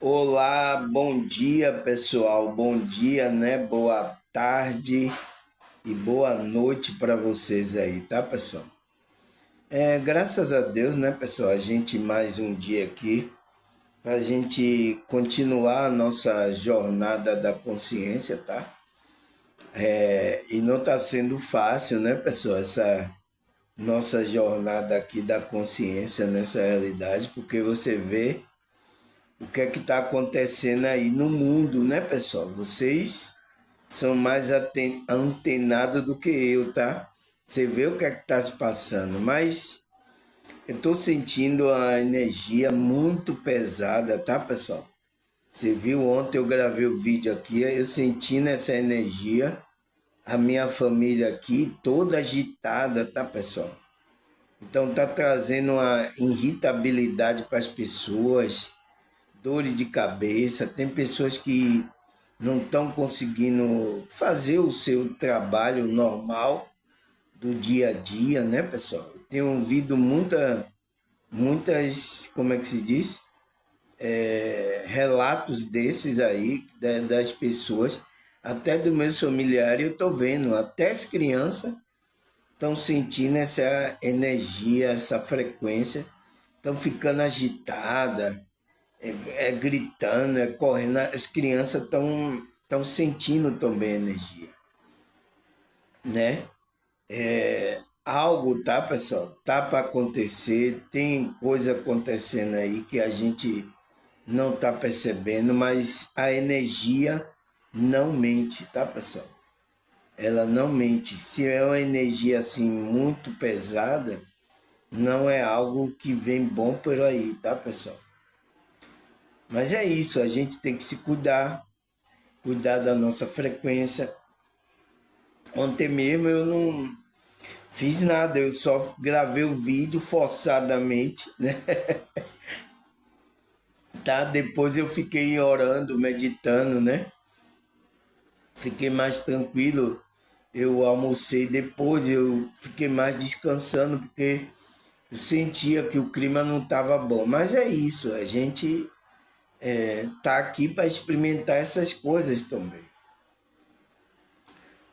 Olá, bom dia pessoal, bom dia, né? Boa tarde e boa noite para vocês aí, tá pessoal? Graças a Deus, né pessoal, a gente mais um dia aqui para a gente continuar a nossa jornada da consciência, tá? E não tá sendo fácil, né pessoal, essa nossa jornada aqui da consciência nessa realidade, porque você vê o que é que está acontecendo aí no mundo, né pessoal? Vocês são mais antenados do que eu, tá? Você vê o que é que está se passando, mas eu estou sentindo a energia muito pesada, tá, pessoal? Você viu ontem eu gravei o vídeo aqui, eu sentindo essa energia, a minha família aqui toda agitada, tá, pessoal? Então tá trazendo uma irritabilidade para as pessoas, dores de cabeça, tem pessoas que não estão conseguindo fazer o seu trabalho normal do dia a dia, né, pessoal? Tenho ouvido muitas, como é que se diz? Relatos desses aí, das pessoas, até do meus familiares, eu tô vendo, até as crianças estão sentindo essa energia, essa frequência, estão ficando agitadas, gritando, correndo, as crianças estão sentindo também a energia, né? Algo, tá, pessoal? Tá para acontecer, tem coisa acontecendo aí que a gente não tá percebendo, mas a energia não mente, tá, pessoal? Ela não mente. Se é uma energia assim muito pesada, não é algo que vem bom por aí, tá, pessoal? Mas é isso, a gente tem que se cuidar, cuidar da nossa frequência. Ontem mesmo eu não fiz nada, eu só gravei o vídeo forçadamente, né? Tá? Depois eu fiquei orando, meditando, né? Fiquei mais tranquilo. Eu almocei depois, eu fiquei mais descansando porque eu sentia que o clima não estava bom. Mas é isso, a gente tá aqui para experimentar essas coisas também,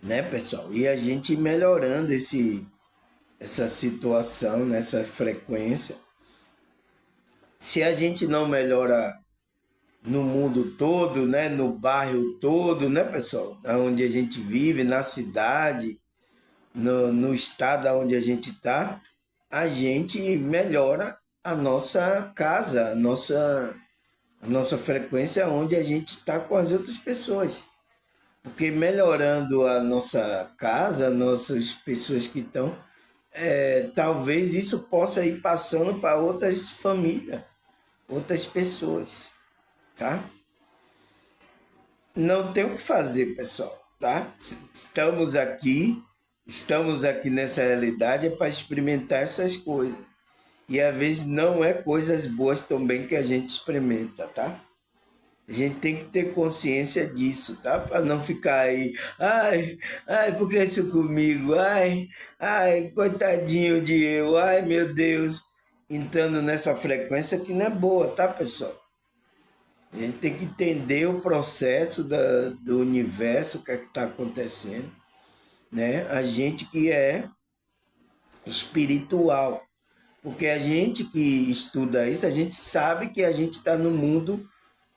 né, pessoal? E a gente melhorando essa situação, nessa frequência. Se a gente não melhora no mundo todo, né, no bairro todo, né, pessoal, onde a gente vive, na cidade, no estado onde a gente está, a gente melhora a nossa casa, a nossa frequência onde a gente está com as outras pessoas. Porque melhorando a nossa casa, nossas pessoas que estão, talvez isso possa ir passando para outras famílias, outras pessoas, tá? Não tem o que fazer, pessoal, tá? Estamos aqui nessa realidade é para experimentar essas coisas. E às vezes não é coisas boas também que a gente experimenta, tá? A gente tem que ter consciência disso, tá? Para não ficar aí, ai, por que isso comigo? Ai, coitadinho de eu, ai, meu Deus, entrando nessa frequência que não é boa, tá, pessoal? A gente tem que entender o processo do universo, o que é que está acontecendo, né? A gente que é espiritual, porque a gente que estuda isso, a gente sabe que a gente está no mundo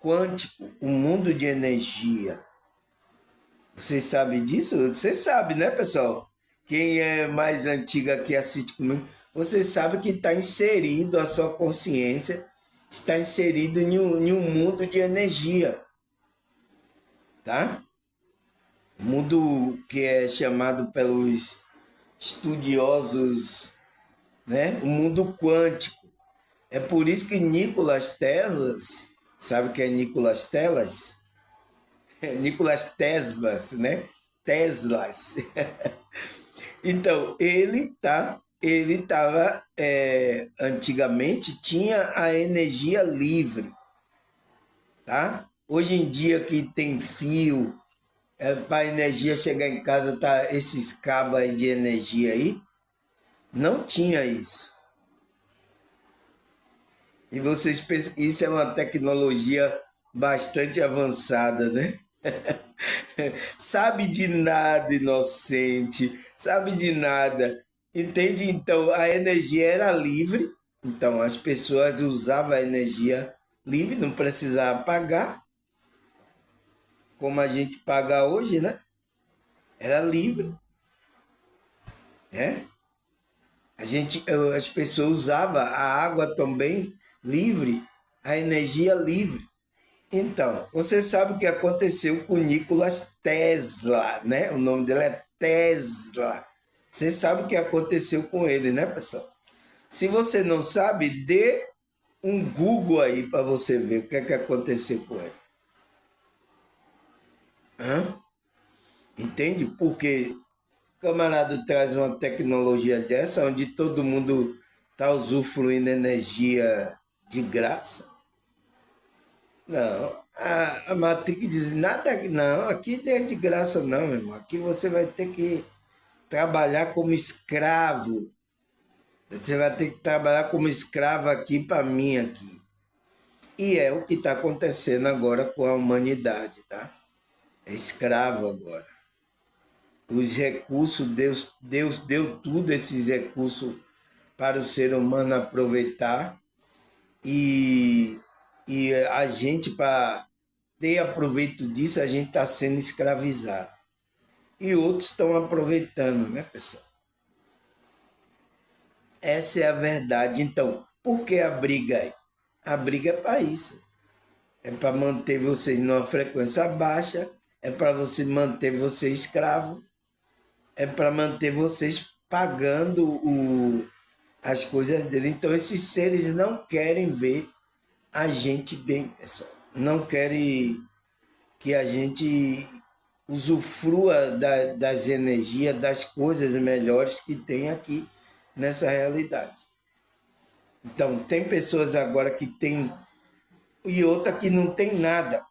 quântico, um mundo de energia. Você sabe disso? Você sabe, né, pessoal? Quem é mais antiga que assiste comigo, você sabe que está inserido, a sua consciência está inserido em um mundo de energia, tá? Mundo que é chamado pelos estudiosos, né? O mundo quântico. É por isso que Nicolas Tesla, sabe o que é Nicolas Teslas? Nicolas Teslas, né? Teslas. Então, ele estava, antigamente tinha a energia livre, tá? Hoje em dia que tem fio, para a energia chegar em casa, tá esses cabos aí de energia aí, não tinha isso. E vocês pensam que isso é uma tecnologia bastante avançada, né? Sabe de nada, inocente, sabe de nada. Entende? Então, a energia era livre, então as pessoas usavam a energia livre, não precisava pagar, como a gente paga hoje, né? Era livre, né? As pessoas usavam a água também livre, a energia livre. Então, você sabe o que aconteceu com Nikola Tesla, né? O nome dele é Tesla. Você sabe o que aconteceu com ele, né, pessoal? Se você não sabe, dê um Google aí para você ver o que é que aconteceu com ele. Hã? Entende? Porque o camarada traz uma tecnologia dessa, onde todo mundo está usufruindo energia de graça. Não, a Matrix diz nada, não, aqui não é de graça não, meu irmão. Aqui você vai ter que trabalhar como escravo. Você vai ter que trabalhar como escravo aqui para mim aqui. E é o que está acontecendo agora com a humanidade, tá? É escravo agora. Os recursos, Deus deu tudo esses recursos para o ser humano aproveitar e, e a gente, para ter aproveito disso, a gente está sendo escravizado. E outros estão aproveitando, né, pessoal? Essa é a verdade. Então, por que a briga aí? A briga é para isso. É para manter vocês numa frequência baixa, é para você manter você escravo, é para manter vocês pagando as coisas dele. Então, esses seres não querem ver a gente bem, pessoal. Não querem que a gente usufrua das energias, das coisas melhores que tem aqui nessa realidade. Então, tem pessoas agora que tem e outra que não tem nada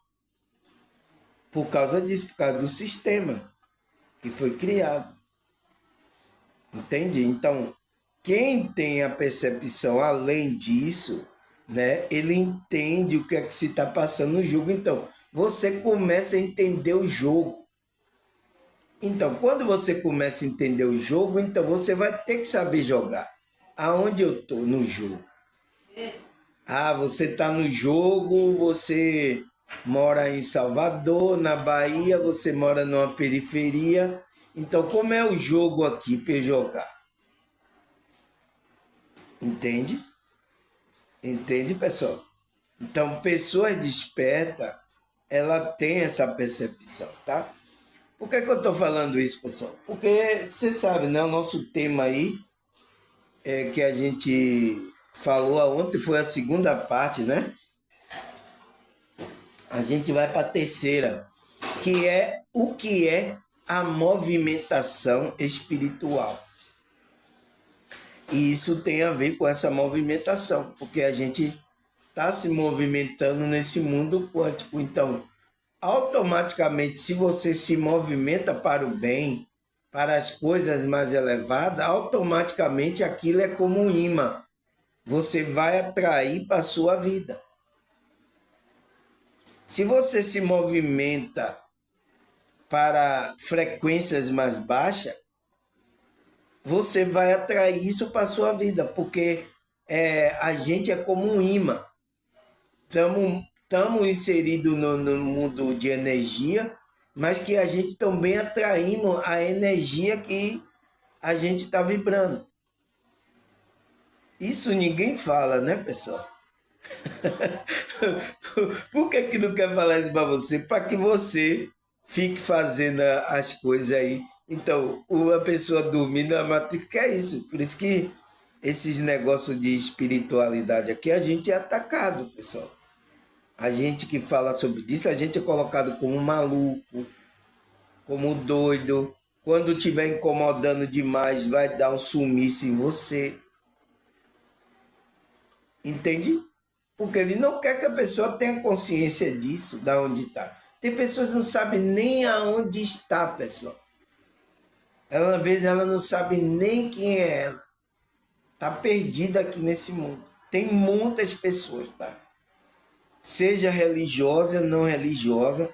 por causa disso, por causa do sistema que foi criado. Entende? Então, quem tem a percepção além disso, né, ele entende o que é que se está passando no jogo. Então, você começa a entender o jogo. Então, quando você começa a entender o jogo, então você vai ter que saber jogar. Aonde eu estou no jogo? Ah, você está no jogo, você mora em Salvador, na Bahia, você mora numa periferia. Então, como é o jogo aqui para eu jogar? Entende? Entende, pessoal? Então, pessoas despertas, ela tem essa percepção, tá? Por que eu estou falando isso, pessoal? Porque você sabe, né? O nosso tema aí é que a gente falou ontem, foi a segunda parte, né? A gente vai para a terceira, que é o que é a movimentação espiritual. E isso tem a ver com essa movimentação, porque a gente está se movimentando nesse mundo quântico. Então, automaticamente, se você se movimenta para o bem, para as coisas mais elevadas, automaticamente aquilo é como um imã. Você vai atrair para a sua vida. Se você se movimenta para frequências mais baixas, você vai atrair isso para a sua vida, porque a gente é como um imã. Estamos inseridos no mundo de energia, mas que a gente também atraímos a energia que a gente está vibrando. Isso ninguém fala, né, pessoal? Por que não quer falar isso para você? Para que você fique fazendo as coisas aí. Então, a pessoa dormindo na matrix que é isso. Por isso que esses negócios de espiritualidade aqui, a gente é atacado, pessoal. A gente que fala sobre isso, a gente é colocado como maluco, como doido. Quando estiver incomodando demais, vai dar um sumiço em você. Entende? Porque ele não quer que a pessoa tenha consciência disso, da onde está. Tem pessoas que não sabem nem aonde está, pessoal. Ela, às vezes, ela não sabe nem quem é ela. Está perdida aqui nesse mundo. Tem muitas pessoas, tá? seja religiosa, não religiosa.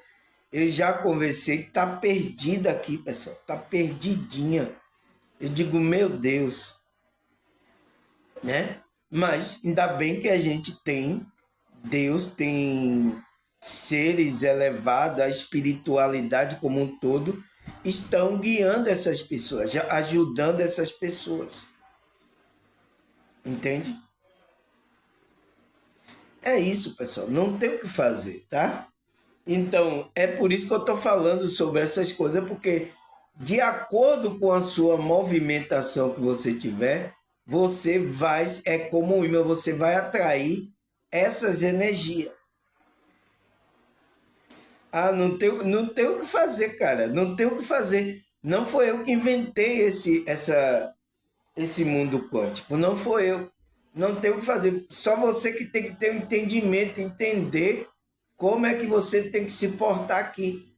Eu já conversei, tá perdida aqui, pessoal, tá perdidinha. Eu digo, meu Deus, né? Mas ainda bem que a gente tem, Deus tem seres elevados, a espiritualidade como um todo, estão guiando essas pessoas, ajudando essas pessoas. Entende? É isso, pessoal. Não tem o que fazer, tá? Então, é por isso que eu estou falando sobre essas coisas, porque de acordo com a sua movimentação que você tiver, você vai, é como o imã, você vai atrair essas energias. Ah, não tem o que fazer, cara. Não tem o que fazer. Não foi eu que inventei esse mundo quântico. Não foi eu. Não tem o que fazer. Só você que tem que ter um entendimento, entender como é que você tem que se portar aqui.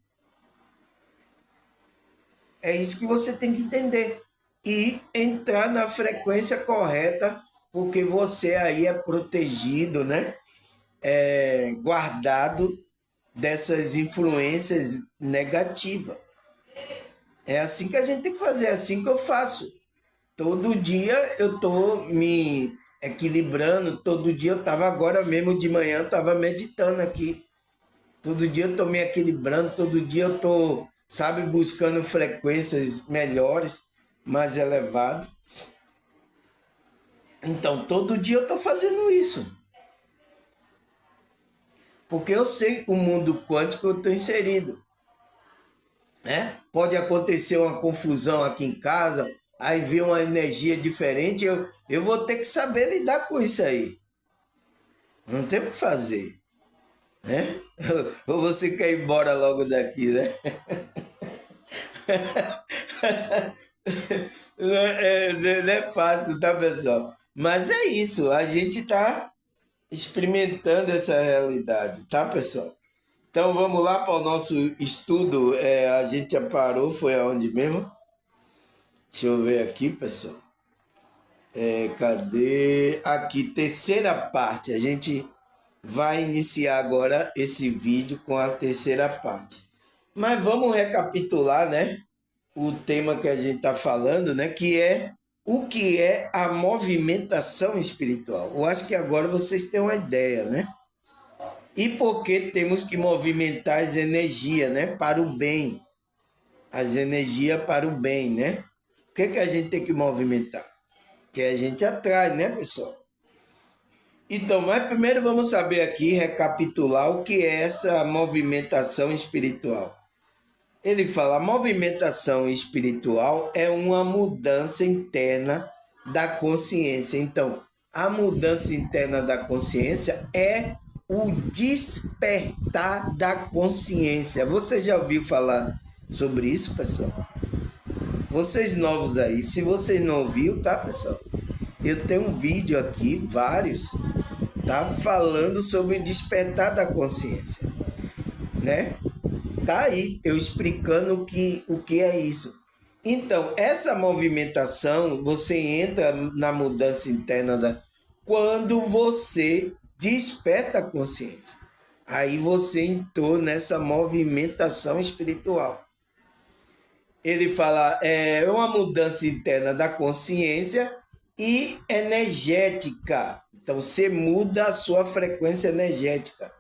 É isso que você tem que entender. E entrar na frequência correta, porque você aí é protegido, né? É guardado dessas influências negativas. É assim que a gente tem que fazer, é assim que eu faço. Todo dia eu estou me equilibrando, todo dia eu estava agora mesmo de manhã, estava meditando aqui. Todo dia eu estou me equilibrando, todo dia eu estou, sabe, buscando frequências melhores, mais elevadas. Então, todo dia eu estou fazendo isso. Porque eu sei o mundo quântico eu estou inserido. Né? Pode acontecer uma confusão aqui em casa, aí vir uma energia diferente, eu vou ter que saber lidar com isso aí. Não tem o que fazer. Né? Ou você quer ir embora logo daqui, né? Não é fácil, tá, pessoal? Mas é isso, a gente tá experimentando essa realidade, tá, pessoal? Então vamos lá para o nosso estudo. A gente já parou, foi aonde mesmo? Deixa eu ver aqui, pessoal. Cadê? Aqui, terceira parte. A gente vai iniciar agora esse vídeo com a terceira parte. Mas vamos recapitular, né? O tema que a gente está falando, né? Que é o que é a movimentação espiritual. Eu acho que agora vocês têm uma ideia, né? E por que temos que movimentar as energias, né? Para o bem. As energias para o bem, né? O que a gente tem que movimentar? Que a gente atrai, né, pessoal? Então, mas primeiro vamos saber aqui, recapitular o que é essa movimentação espiritual. Ele fala, a movimentação espiritual é uma mudança interna da consciência. Então, a mudança interna da consciência é o despertar da consciência. Você já ouviu falar sobre isso, pessoal? Vocês novos aí, se vocês não ouviram, tá, pessoal? Eu tenho um vídeo aqui, vários, tá? Falando sobre o despertar da consciência, né? Tá aí, eu explicando o que é isso. Então, essa movimentação, você entra na mudança interna quando você desperta a consciência. Aí você entrou nessa movimentação espiritual. Ele fala, é uma mudança interna da consciência e energética. Então, você muda a sua frequência energética.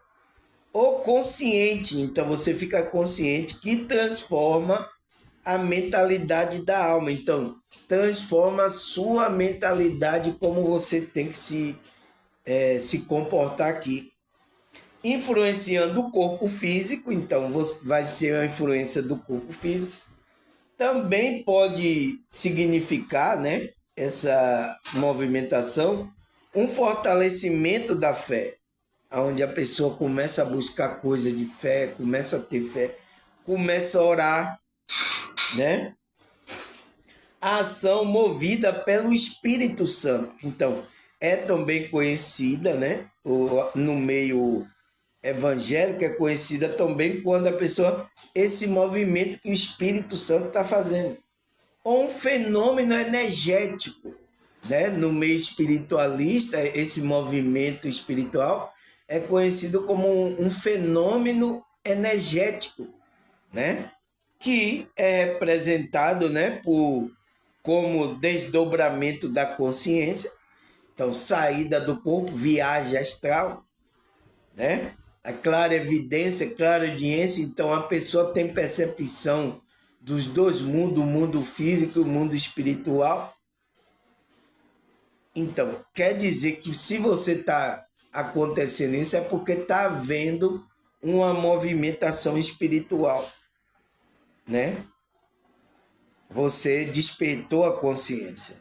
Ou consciente, então você fica consciente, que transforma a mentalidade da alma. Então, transforma a sua mentalidade, como você tem que se comportar aqui. Influenciando o corpo físico, então vai ser a influência do corpo físico. Também pode significar, né, essa movimentação, um fortalecimento da fé, onde a pessoa começa a buscar coisas de fé, começa a ter fé, começa a orar, né? A ação movida pelo Espírito Santo. Então, é também conhecida, né? No meio evangélico é conhecida também quando a pessoa, esse movimento que o Espírito Santo está fazendo. Ou um fenômeno energético, né? No meio espiritualista, esse movimento espiritual é conhecido como um fenômeno energético, né? Que é representado, né, como desdobramento da consciência, então saída do corpo, viagem astral, né? A clara evidência, clara audiência, então a pessoa tem percepção dos dois mundos, o mundo físico e o mundo espiritual. Então, quer dizer que se você está acontecendo isso, é porque está havendo uma movimentação espiritual, né? Você despertou a consciência.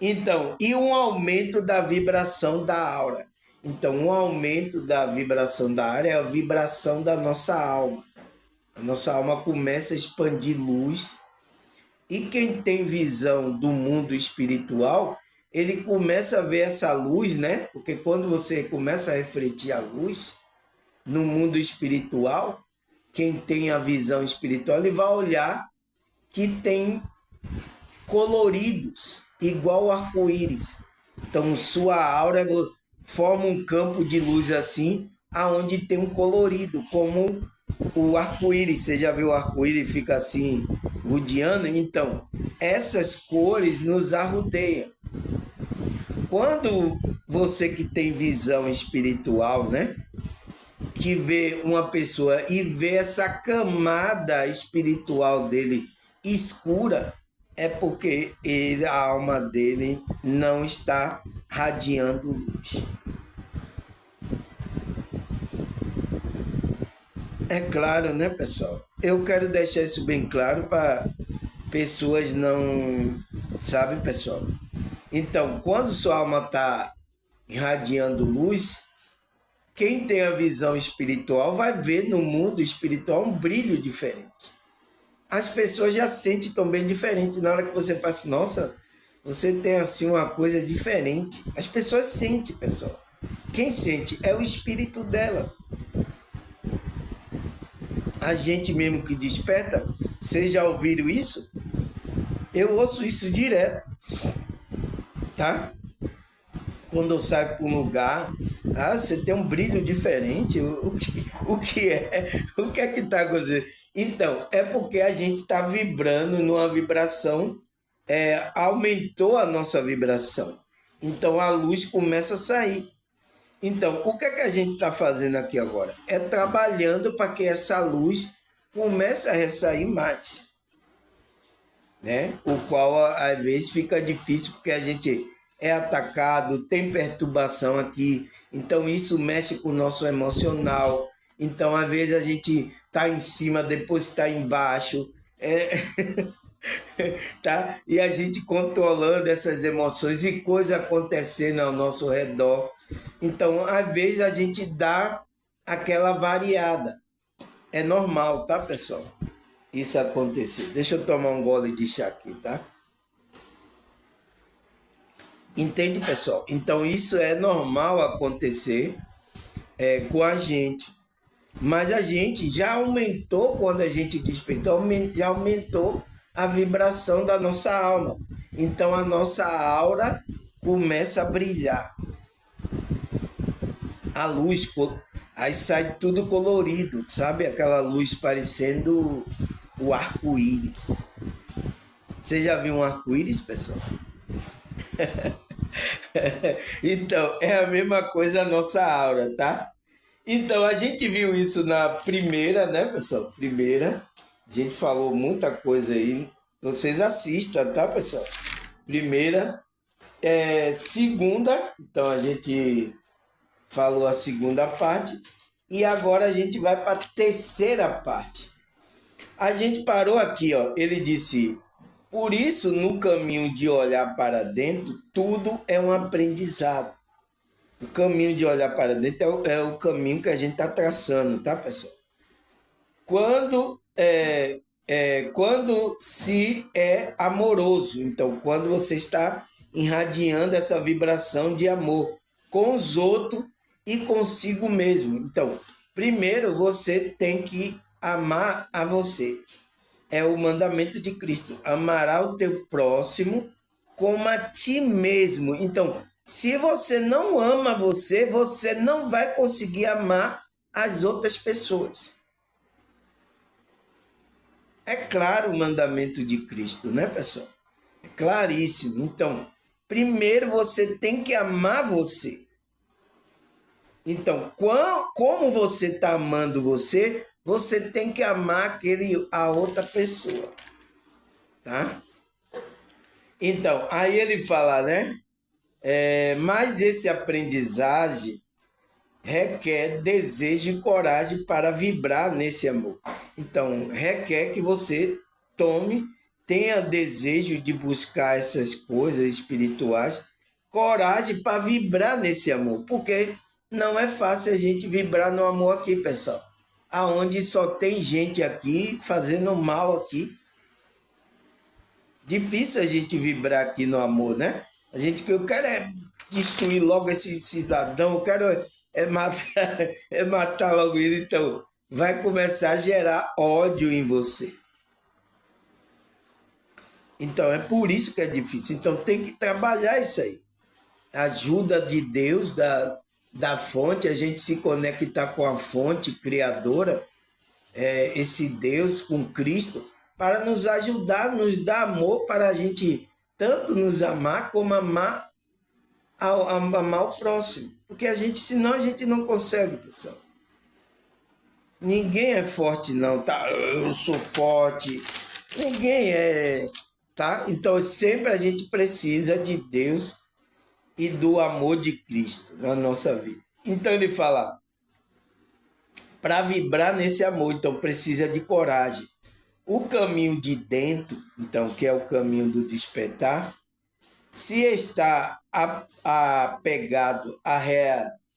Então, e um aumento da vibração da aura. Então, um aumento da vibração da aura é a vibração da nossa alma. A nossa alma começa a expandir luz. E quem tem visão do mundo espiritual, ele começa a ver essa luz, né? Porque quando você começa a refletir a luz no mundo espiritual, quem tem a visão espiritual, ele vai olhar que tem coloridos, igual arco-íris. Então, sua aura forma um campo de luz assim, aonde tem um colorido, como o arco-íris. Você já viu o arco-íris fica assim, rodeando? Então, essas cores nos arrodeiam. Quando você que tem visão espiritual, né? Que vê uma pessoa e vê essa camada espiritual dele escura, é porque a alma dele não está radiando luz. É claro, né, pessoal? Eu quero deixar isso bem claro para pessoas não... Sabe, pessoal? Então, quando sua alma está irradiando luz, quem tem a visão espiritual vai ver no mundo espiritual um brilho diferente. As pessoas já sentem também diferente. Na hora que você passa, nossa, você tem assim uma coisa diferente. As pessoas sentem, pessoal. Quem sente é o espírito dela. A gente mesmo que desperta, vocês já ouviram isso? Eu ouço isso direto, tá? Quando eu saio para um lugar, você tem um brilho diferente. O que é? O que é que está acontecendo? Então, é porque a gente está vibrando numa vibração, aumentou a nossa vibração. Então, a luz começa a sair. Então, o que é que a gente está fazendo aqui agora? É trabalhando para que essa luz comece a ressair mais, né? O qual, às vezes, fica difícil porque a gente é atacado, tem perturbação aqui. Então, isso mexe com o nosso emocional. Então, às vezes, a gente está em cima, depois está embaixo. Tá? E a gente controlando essas emoções e coisas acontecendo ao nosso redor. Então, às vezes, a gente dá aquela variada. É normal, tá, pessoal? Isso acontecer. Deixa eu tomar um gole de chá aqui, tá? Entende, pessoal? Então, isso é normal acontecer com a gente. Mas a gente já aumentou, quando a gente despertou, já aumentou a vibração da nossa alma. Então, a nossa aura começa a brilhar. A luz, aí sai tudo colorido, sabe? Aquela luz parecendo o arco-íris. Você já viu um arco-íris, pessoal? Então, é a mesma coisa a nossa aura, tá? Então, a gente viu isso na primeira, né, pessoal? Primeira, a gente falou muita coisa aí. Vocês assistam, tá, pessoal? Primeira, segunda, então a gente falou a segunda parte. E agora a gente vai para a terceira parte. A gente parou aqui, ó. Ele disse... Por isso, no caminho de olhar para dentro, tudo é um aprendizado. O caminho de olhar para dentro é o caminho que a gente está traçando, tá, pessoal? Quando se é amoroso, então, quando você está irradiando essa vibração de amor com os outros e consigo mesmo. Então, primeiro você tem que amar a você. É o mandamento de Cristo. Amará o teu próximo como a ti mesmo. Então, Se você não ama você, você não vai conseguir amar as outras pessoas. É claro o mandamento de Cristo, né, pessoal? É claríssimo. Então, primeiro você tem que amar você. Então, como você está amando você, você tem que amar a outra pessoa, tá? Então, aí ele fala, né? Mas esse aprendizagem requer desejo e coragem para vibrar nesse amor. Então, requer que você tenha desejo de buscar essas coisas espirituais, coragem para vibrar nesse amor, porque não é fácil a gente vibrar no amor aqui, pessoal. Aonde só tem gente aqui fazendo mal aqui. Difícil a gente vibrar aqui no amor, né? Eu quero destruir logo esse cidadão, eu quero matar, matar logo ele. Então, vai começar a gerar ódio em você. Então, é por isso que é difícil. Então, tem que trabalhar isso aí. Ajuda de Deus, da fonte, a gente se conectar com a fonte criadora, esse Deus, com Cristo, para nos ajudar, nos dar amor, para a gente tanto nos amar como amar o próximo. Porque senão a gente não consegue, pessoal. Ninguém é forte, não, tá? Eu sou forte. Ninguém é, tá? Então sempre a gente precisa de Deus e do amor de Cristo na nossa vida. Então ele fala, para vibrar nesse amor, então precisa de coragem. O caminho de dentro, então, que é o caminho do despertar, se está apegado à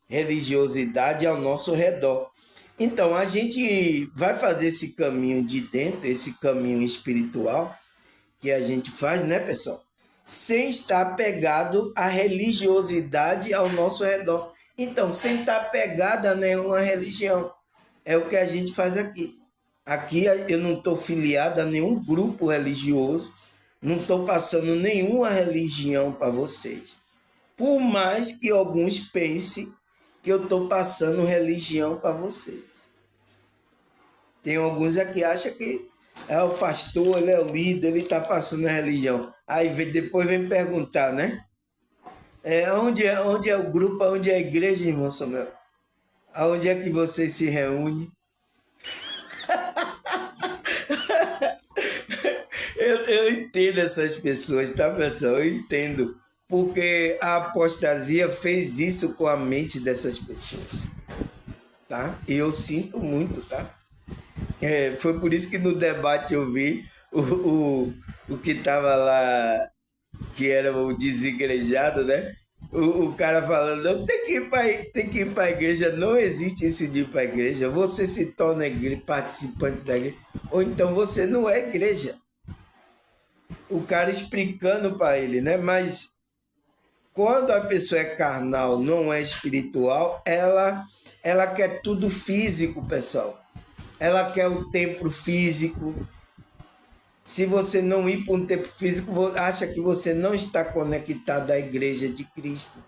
religiosidade ao nosso redor. Então, a gente vai fazer esse caminho de dentro, esse caminho espiritual que a gente faz, né, pessoal? Sem estar apegado à religiosidade ao nosso redor. Então, sem estar apegado a nenhuma religião. É o que a gente faz aqui. Aqui eu não estou filiado a nenhum grupo religioso, não estou passando nenhuma religião para vocês. Por mais que alguns pensem que eu estou passando religião para vocês. Tem alguns aqui que acham que é o pastor, ele é o líder, ele está passando a religião. Aí depois vem perguntar, né? Onde é o grupo, onde é a igreja, irmão Samuel? Aonde é que vocês se reúnem? Eu entendo essas pessoas, tá, pessoal? Eu entendo. Porque a apostasia fez isso com a mente dessas pessoas, tá? E eu sinto muito, tá? Foi por isso que no debate eu vi o que tava lá, que era o desigrejado, né? O cara falando, não, tem que ir para a igreja, não existe isso de ir para a igreja, você se torna participante da igreja, ou então você não é igreja. O cara explicando para ele, né? Mas quando a pessoa é carnal, não é espiritual, ela quer tudo físico, pessoal. Ela quer o templo físico. Se você não ir para um templo físico, acha que você não está conectado à igreja de Cristo.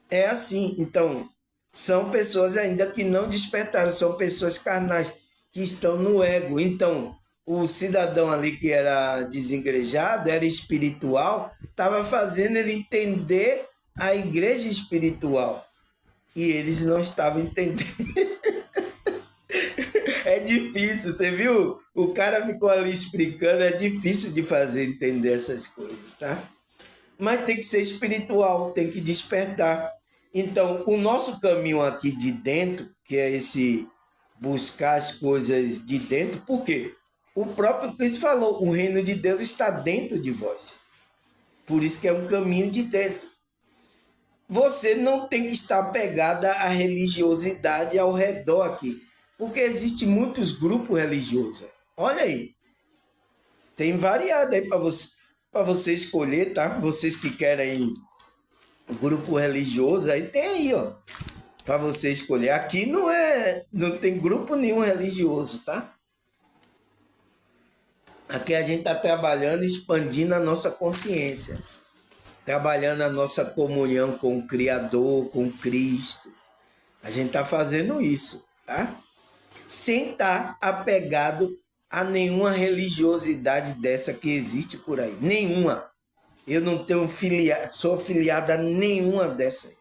É assim. Então, são pessoas ainda que não despertaram, são pessoas carnais, que estão no ego. Então, o cidadão ali que era desengrejado, era espiritual, estava fazendo ele entender a igreja espiritual. E eles não estavam entendendo. É difícil, você viu? O cara ficou ali explicando, é difícil de fazer entender essas coisas, tá? Mas tem que ser espiritual, tem que despertar. Então, o nosso caminho aqui de dentro, que é esse buscar as coisas de dentro, por quê? O próprio Cristo falou, o reino de Deus está dentro de vós. Por isso que é um caminho de dentro. Você não tem que estar apegada à religiosidade ao redor aqui, porque existem muitos grupos religiosos. Olha aí, tem variado aí para você escolher, tá? Vocês que querem grupo religioso, aí tem aí, ó, para você escolher. Aqui não tem grupo nenhum religioso, tá? Aqui a gente está trabalhando, expandindo a nossa consciência. trabalhando a nossa comunhão com o Criador, com Cristo. A gente está fazendo isso, tá? Sem estar apegado a nenhuma religiosidade dessa que existe por aí. Nenhuma. Eu não tenho sou filiado a nenhuma dessas.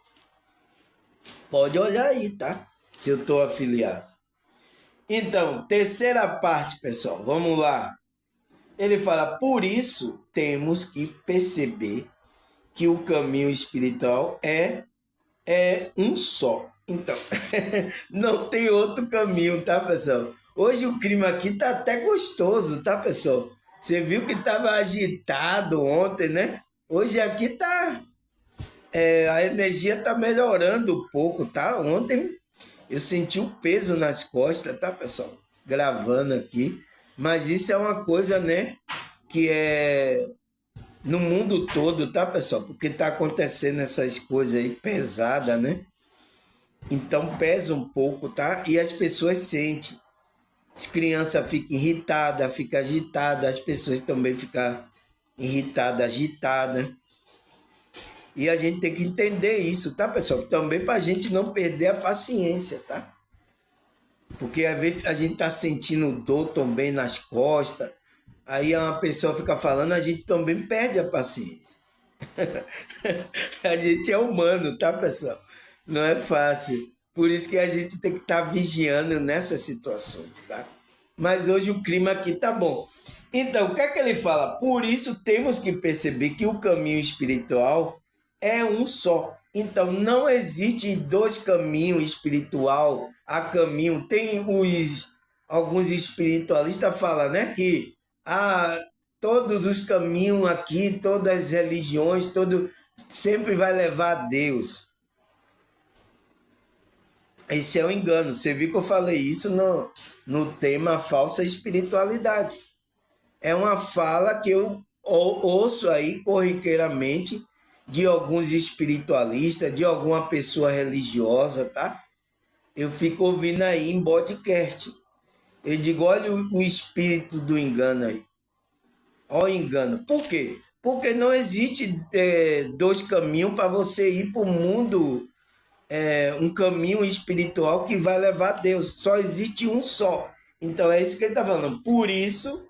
Pode olhar aí, tá? Se eu estou afiliado. Então, terceira parte, pessoal. Vamos lá. Ele fala, por isso temos que perceber que o caminho espiritual é um só. Então, não tem outro caminho, tá, pessoal? Hoje o clima aqui tá até gostoso, tá, pessoal? Você viu que estava agitado ontem, né? Hoje aqui tá... a energia tá melhorando um pouco, tá? Ontem eu senti o peso nas costas, tá, pessoal? Gravando aqui. Mas isso é uma coisa, né? Que é no mundo todo, tá, pessoal? Porque tá acontecendo essas coisas aí pesadas, né? Então pesa um pouco, tá? E as pessoas sentem. As crianças ficam irritadas, ficam agitadas, as pessoas também ficam irritadas, agitadas. E a gente tem que entender isso, tá, pessoal? Também para a gente não perder a paciência, tá? Porque às vezes a gente tá sentindo dor também nas costas, aí uma pessoa fica falando, a gente também perde a paciência. A gente é humano, tá, pessoal? Não é fácil. Por isso que a gente tem que estar vigiando nessas situações, tá? Mas hoje o clima aqui tá bom. Então, o que é que ele fala? Por isso temos que perceber que o caminho espiritual é um só. Então, não existe dois caminhos espiritual, a caminho. Tem alguns espiritualistas falam, né, que todos os caminhos aqui, todas as religiões, sempre vai levar a Deus. Esse é um engano. Você viu que eu falei isso no tema falsa espiritualidade. É uma fala que eu ouço aí corriqueiramente de alguns espiritualistas, de alguma pessoa religiosa, tá? Eu fico ouvindo aí em podcast. Eu digo, olha o espírito do engano aí. Olha o engano. Por quê? Porque não existe dois caminhos para você ir para o mundo, um caminho espiritual que vai levar a Deus. Só existe um só. Então é isso que ele está falando. Por isso,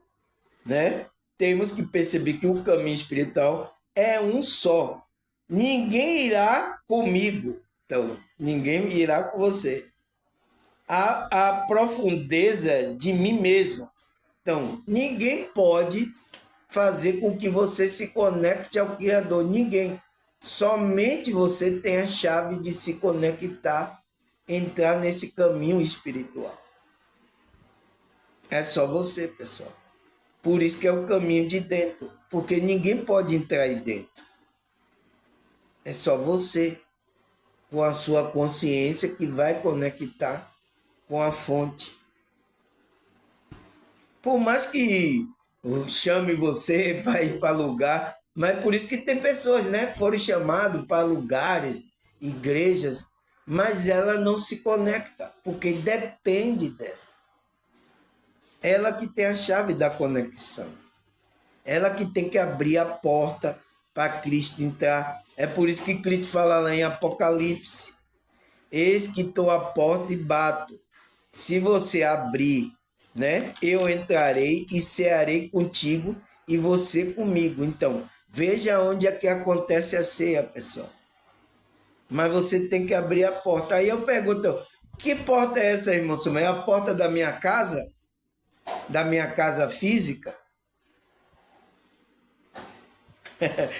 né, temos que perceber que o caminho espiritual é um só. Ninguém irá comigo. Então, ninguém irá com você. A profundeza de mim mesmo. Então, ninguém pode fazer com que você se conecte ao Criador. Ninguém. Somente você tem a chave de se conectar, entrar nesse caminho espiritual. É só você, pessoal. Por isso que é o caminho de dentro. Porque ninguém pode entrar aí dentro. É só você, com a sua consciência, que vai conectar com a fonte. Por mais que chame você para ir para lugar, mas por isso que tem pessoas, né, foram chamadas para lugares, igrejas, mas ela não se conecta, porque depende dela. Ela que tem a chave da conexão. Ela que tem que abrir a porta para Cristo entrar. É por isso que Cristo fala lá em Apocalipse: eis que estou à porta e bato. Se você abrir, né, eu entrarei e cearei contigo e você comigo. Então, veja onde é que acontece a ceia, pessoal. Mas você tem que abrir a porta. Aí eu pergunto, que porta é essa, irmão Samuel? É a porta da minha casa? Da minha casa física?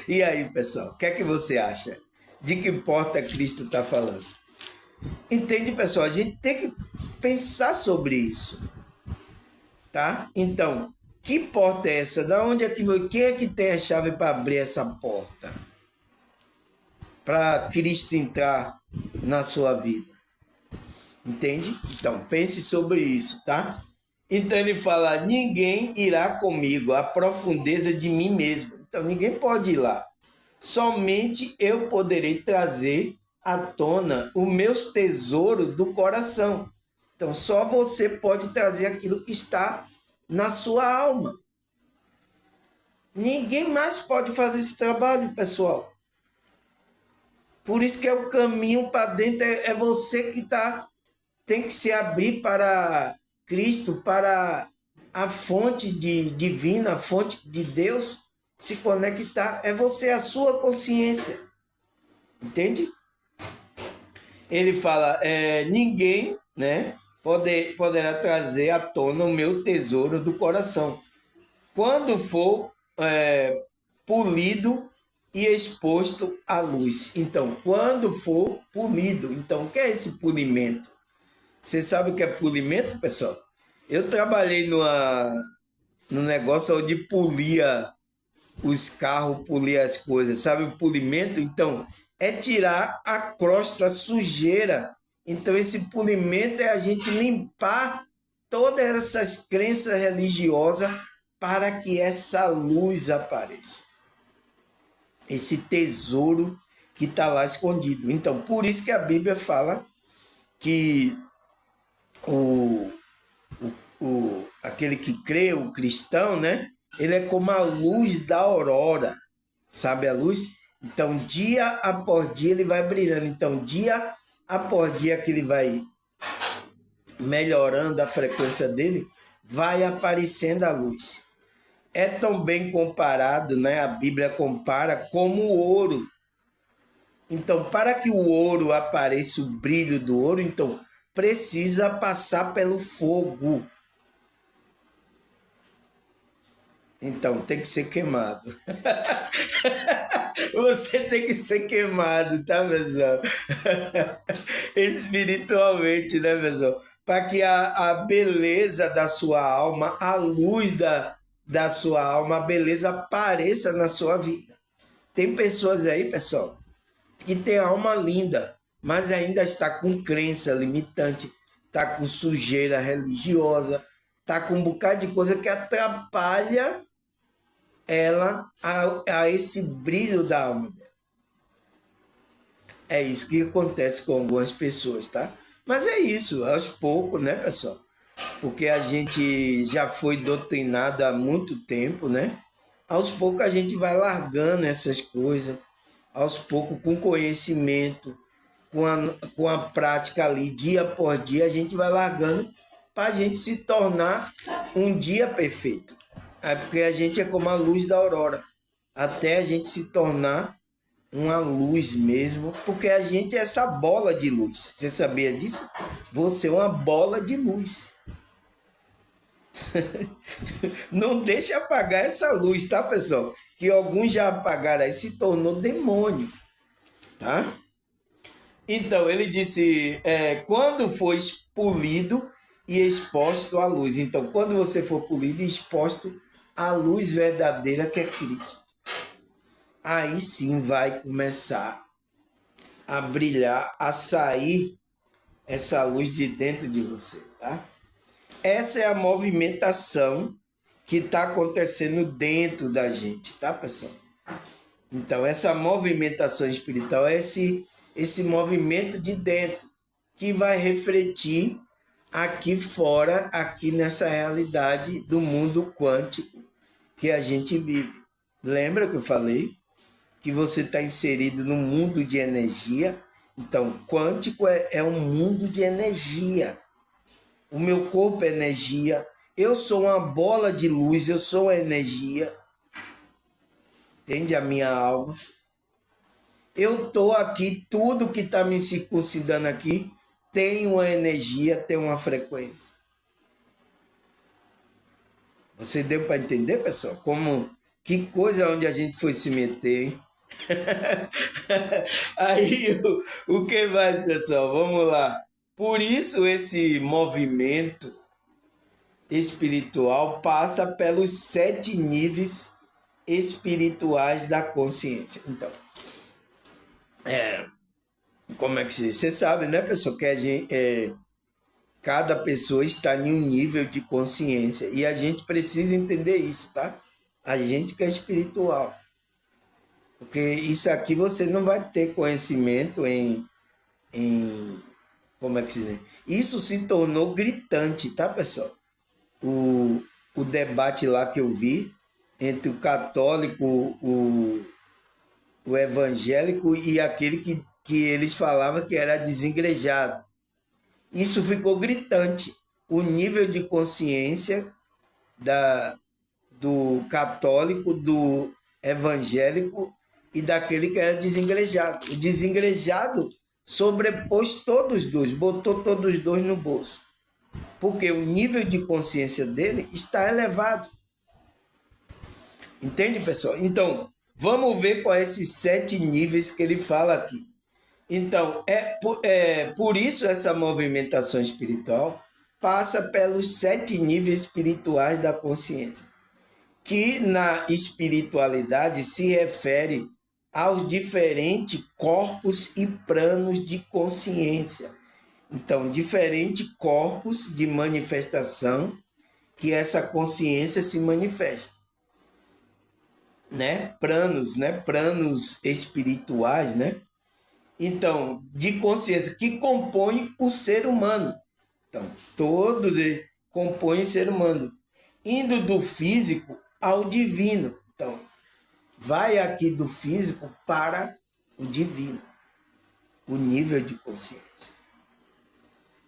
E aí, pessoal, o que é que você acha? De que porta Cristo está falando? Entende, pessoal? A gente tem que pensar sobre isso, tá? Então, que porta é essa? Da onde é que quem é que tem a chave para abrir essa porta? Para Cristo entrar na sua vida. Entende? Então, pense sobre isso, tá? Então ele fala, ninguém irá comigo à profundeza de mim mesmo. Então ninguém pode ir lá. Somente eu poderei trazer à tona os meus tesouros do coração. Então só você pode trazer aquilo que está na sua alma. Ninguém mais pode fazer esse trabalho, pessoal. Por isso que é o caminho para dentro, é você que tem que se abrir para Cristo, para a fonte divina, a fonte de Deus, se conectar. É você, a sua consciência. Entende? Ele fala, ninguém, né, poderá trazer à tona o meu tesouro do coração. Quando for polido e exposto à luz. Então, quando for polido. Então, o que é esse polimento? Você sabe o que é polimento, pessoal? Eu trabalhei num negócio onde polia os carros, polia as coisas. Sabe o polimento? Então, é tirar a crosta, a sujeira. Então, esse polimento é a gente limpar todas essas crenças religiosas para que essa luz apareça. Esse tesouro que está lá escondido. Então, por isso que a Bíblia fala que aquele que crê, o cristão, né? Ele é como a luz da aurora, sabe a luz? Então, dia após dia ele vai brilhando. Então, dia após dia que ele vai melhorando a frequência dele, vai aparecendo a luz. É também comparado, né? A Bíblia compara como o ouro. Então, para que o ouro apareça, o brilho do ouro, então precisa passar pelo fogo. Então, tem que ser queimado. Você tem que ser queimado, tá, pessoal? Espiritualmente, né, pessoal? Para que a beleza da sua alma, a luz da sua alma, a beleza apareça na sua vida. Tem pessoas aí, pessoal, que tem alma linda, mas ainda está com crença limitante, está com sujeira religiosa, está com um bocado de coisa que atrapalha ela a esse brilho da alma dela. É isso que acontece com algumas pessoas, tá? Mas é isso, aos poucos, né, pessoal? Porque a gente já foi doutrinado há muito tempo, né? Aos poucos a gente vai largando essas coisas, aos poucos com conhecimento, com a prática ali, dia por dia, a gente vai largando para a gente se tornar um dia perfeito. É porque a gente é como a luz da aurora, até a gente se tornar uma luz mesmo, porque a gente é essa bola de luz. Você sabia disso? Você é uma bola de luz. Não deixa apagar essa luz, tá, pessoal? Que alguns já apagaram aí, se tornou demônio, tá? Então, ele disse, quando for polido e exposto à luz. Então, quando você for polido e exposto à luz verdadeira que é Cristo, aí sim vai começar a brilhar, a sair essa luz de dentro de você, tá? Essa é a movimentação que está acontecendo dentro da gente, tá, pessoal? Então, essa movimentação espiritual é esse movimento de dentro que vai refletir aqui fora, aqui nessa realidade do mundo quântico que a gente vive. Lembra que eu falei que você está inserido no mundo de energia? Então, quântico é um mundo de energia. O meu corpo é energia. Eu sou uma bola de luz, eu sou a energia. Entende a minha alma? Eu estou aqui, tudo que está me circuncidando aqui tem uma energia, tem uma frequência. Você deu para entender, pessoal? Que coisa onde a gente foi se meter, hein? Aí, o que mais, pessoal? Vamos lá. Por isso, esse movimento espiritual passa pelos 7 níveis espirituais da consciência. Então, como é que você sabe, né, pessoal, que cada pessoa está em um nível de consciência e a gente precisa entender isso, tá? A gente que é espiritual. Porque isso aqui você não vai ter conhecimento como é que se diz? Isso se tornou gritante, tá, pessoal? O debate lá que eu vi entre o católico, o evangélico e aquele que que eles falavam que era desengrejado. Isso ficou gritante. O nível de consciência do católico, do evangélico e daquele que era desengrejado. O desengrejado sobrepôs todos os dois, botou todos os dois no bolso. Porque o nível de consciência dele está elevado. Entende, pessoal? Então, vamos ver quais esses 7 níveis que ele fala aqui. Então, por isso essa movimentação espiritual passa pelos 7 níveis espirituais da consciência, que na espiritualidade se refere aos diferentes corpos e planos de consciência. Então, diferentes corpos de manifestação que essa consciência se manifesta. Planos espirituais, Então, de consciência que compõem o ser humano. Então, todos eles compõem o ser humano, indo do físico ao divino. Então, vai aqui do físico para o divino, o nível de consciência.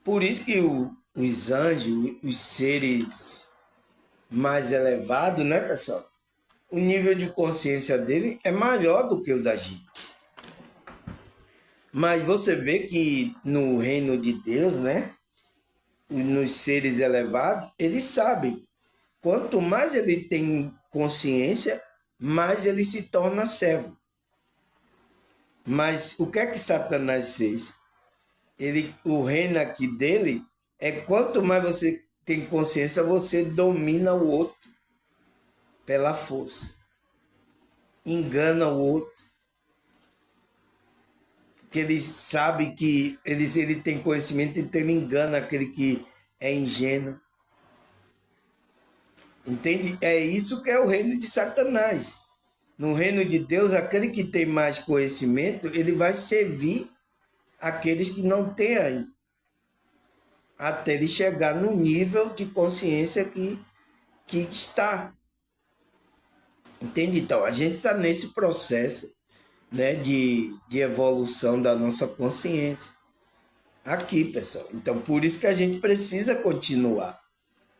Por isso que os anjos, os seres mais elevados, pessoal? O nível de consciência dele é maior do que o da gente. Mas você vê que no reino de Deus, nos seres elevados, eles sabem. Quanto mais ele tem consciência, mais ele se torna servo. Mas o que é que Satanás fez? O reino aqui dele é quanto mais você tem consciência, você domina o outro pela força. Engana o outro. Porque ele sabe que ele tem conhecimento, então ele engana aquele que é ingênuo. Entende? É isso que é o reino de Satanás. No reino de Deus, aquele que tem mais conhecimento, ele vai servir aqueles que não têm ainda, até ele chegar no nível de consciência que está. Entende? Então, a gente está nesse processo de evolução da nossa consciência. Aqui, pessoal. Então, por isso que a gente precisa continuar,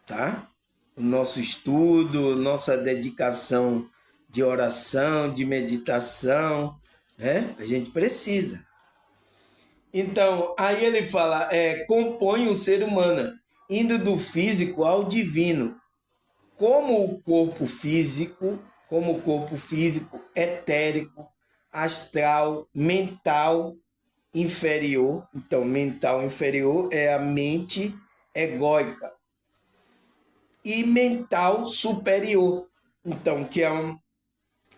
tá? O nosso estudo, nossa dedicação de oração, de meditação, A gente precisa. Então, aí ele fala, compõe o ser humano, indo do físico ao divino, como o corpo físico, etérico, astral, mental inferior. Então, mental inferior é a mente egóica. E mental superior, então, que é